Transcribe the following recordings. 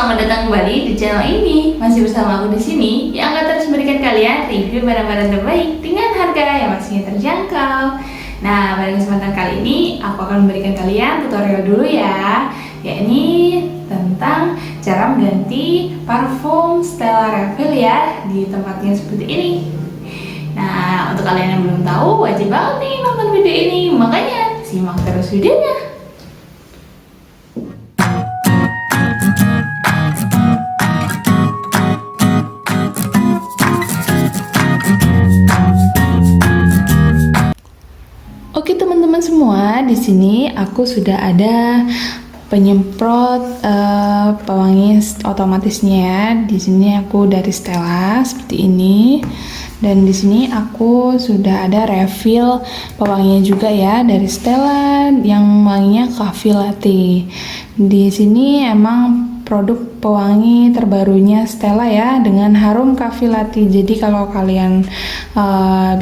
selamat datang kembali di channel ini. Masih bersama aku di sini yang akan terus memberikan kalian review barang-barang terbaik dengan harga yang masih terjangkau. Nah, pada kesempatan kali ini aku akan memberikan kalian tutorial dulu ya, yakni tentang cara mengganti parfum Stella Refill ya di tempatnya seperti ini. Nah, untuk kalian yang belum tahu, wajib banget nih nonton video ini, makanya simak terus videonya. Oke teman-teman semua, di sini aku sudah ada penyemprot pewangi otomatisnya ya. Di sini aku dari Stella seperti ini. Dan di sini aku sudah ada refill pewanginya juga ya dari Stella yang wanginya Cafe Latte. Di sini emang produk pewangi terbarunya Stella ya dengan harum Cafe Latte. Jadi kalau kalian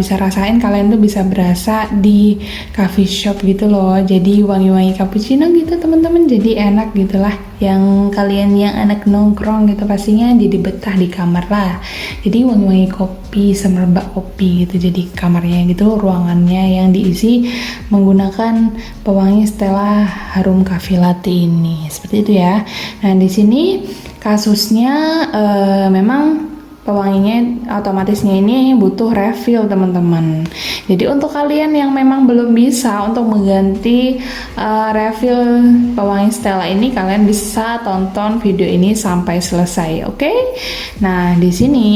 bisa rasain, kalian tuh bisa berasa di coffee shop gitu loh. Jadi wangi-wangi cappuccino gitu teman-teman. Jadi enak gitulah. Yang kalian yang anak nongkrong gitu pastinya jadi betah di kamar lah. Jadi wangi-wangi kopi, semerbak kopi gitu. Jadi kamarnya gitu, ruangannya yang diisi menggunakan pewangi Stella harum Cafe Latte ini. Seperti itu ya. Nah, di sini kasusnya memang pewanginya otomatisnya ini butuh refill teman-teman. Jadi untuk kalian yang memang belum bisa untuk mengganti refill pewangi Stella ini, kalian bisa tonton video ini sampai selesai, oke? Nah, di sini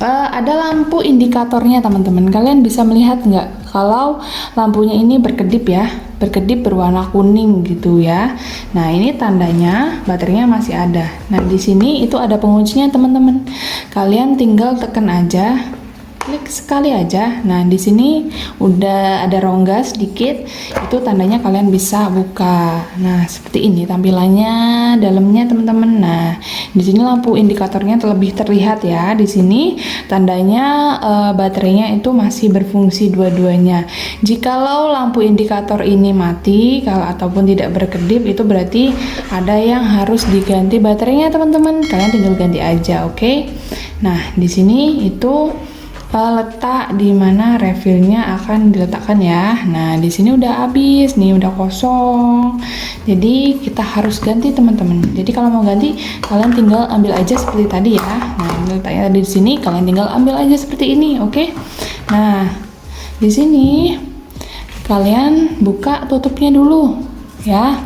ada lampu indikatornya teman-teman. Kalian bisa melihat nggak kalau lampunya ini berkedip ya, berkedip berwarna kuning gitu ya. Nah, ini tandanya baterainya masih ada. Nah, di sini itu ada penguncinya teman-teman. Kalian tinggal tekan aja, klik sekali aja. Nah, di sini udah ada rongga sedikit, itu tandanya kalian bisa buka. Nah, seperti ini tampilannya dalamnya teman-teman. Nah, di sini lampu indikatornya lebih terlihat ya. Di sini tandanya baterainya itu masih berfungsi dua-duanya. Jikalau lampu indikator ini mati ataupun tidak berkedip, itu berarti ada yang harus diganti baterainya teman-teman. Kalian tinggal ganti aja, oke? Nah, di sini itu letak di mana refillnya akan diletakkan ya. Nah, di sini udah habis nih, udah kosong. Jadi kita harus ganti teman-teman. Jadi kalau mau ganti, kalian tinggal ambil aja seperti tadi ya. Nah, ini letaknya di sini, kalian tinggal ambil aja seperti ini, oke? Nah, di sini kalian buka tutupnya dulu ya.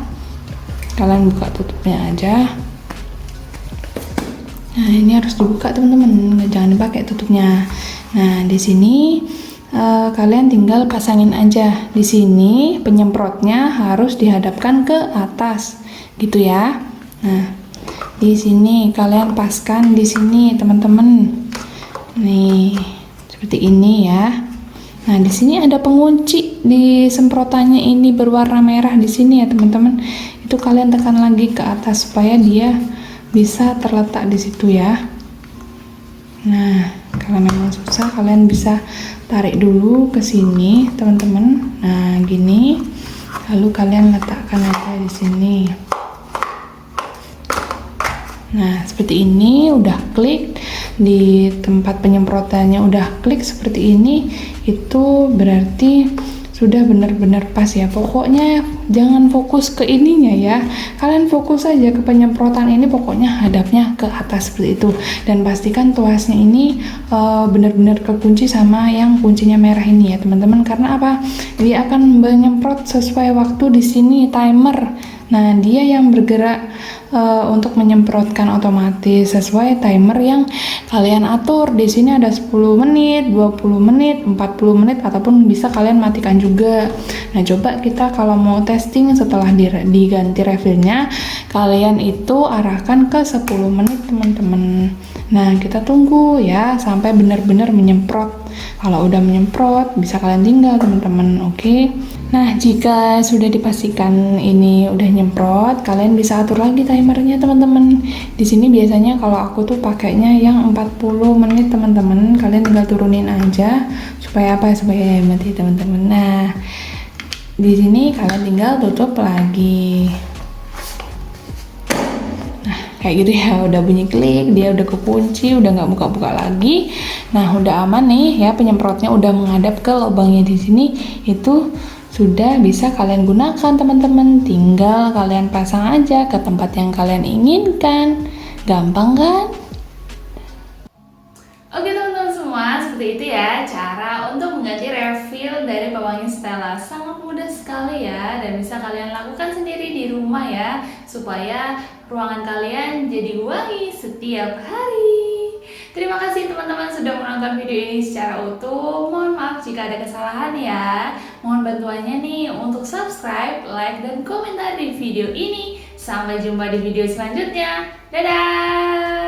Kalian buka tutupnya aja. Nah, ini harus dibuka teman-teman, jangan dipakai tutupnya. Nah, di sini kalian tinggal pasangin aja. Di sini penyemprotnya harus dihadapkan ke atas, gitu ya. Nah, di sini kalian paskan di sini teman-teman. Nih, seperti ini ya. Nah, di sini ada pengunci di semprotannya ini berwarna merah di sini ya teman-teman. Itu kalian tekan lagi ke atas supaya dia bisa terletak di situ ya. Nah, kalau memang susah kalian bisa tarik dulu ke sini teman-teman. Nah, gini. Lalu kalian letakkan aja di sini. Nah, seperti ini udah klik di tempat penyemprotannya, udah klik seperti ini, itu berarti sudah benar-benar pas ya. Pokoknya jangan fokus ke ininya ya, kalian fokus aja ke penyemprotan ini, pokoknya hadapnya ke atas seperti itu. Dan pastikan tuasnya ini benar-benar kekunci sama yang kuncinya merah ini ya teman-teman. Karena apa? Dia akan menyemprot sesuai waktu di sini timer. Nah, dia yang bergerak untuk menyemprotkan otomatis sesuai timer yang kalian atur. Di sini ada 10 menit, 20 menit, 40 menit, ataupun bisa kalian matikan juga. Nah, coba kita kalau mau testing setelah diganti refillnya, kalian itu arahkan ke 10 menit teman-teman. Nah, kita tunggu ya sampai benar-benar menyemprot. Kalau udah menyemprot, bisa kalian tinggal teman-teman, oke? Nah, jika sudah dipastikan ini udah nyemprot, kalian bisa atur lagi timernya teman-teman. Di sini biasanya kalau aku tuh pakainya yang 40 menit teman-teman. Kalian tinggal turunin aja supaya apa? Supaya hemat ya teman-teman. Nah, di sini kalian tinggal tutup lagi. Nah, kayak gitu ya, udah bunyi klik, dia udah kekunci, udah nggak buka-buka lagi. Nah, udah aman nih ya, penyemprotnya udah menghadap ke lubangnya di sini. Itu sudah bisa kalian gunakan teman-teman, tinggal kalian pasang aja ke tempat yang kalian inginkan. Gampang kan? Oke teman-teman semua, seperti itu ya cara untuk mengganti refill dari pewangi Stella. Sangat mudah sekali ya, dan bisa kalian lakukan sendiri di rumah ya, supaya ruangan kalian jadi wangi setiap hari. Terima kasih teman-teman sudah menonton video ini secara utuh. Mohon maaf jika ada kesalahan ya. Mohon bantuannya nih untuk subscribe, like, dan komentar di video ini. Sampai jumpa di video selanjutnya. Dadah!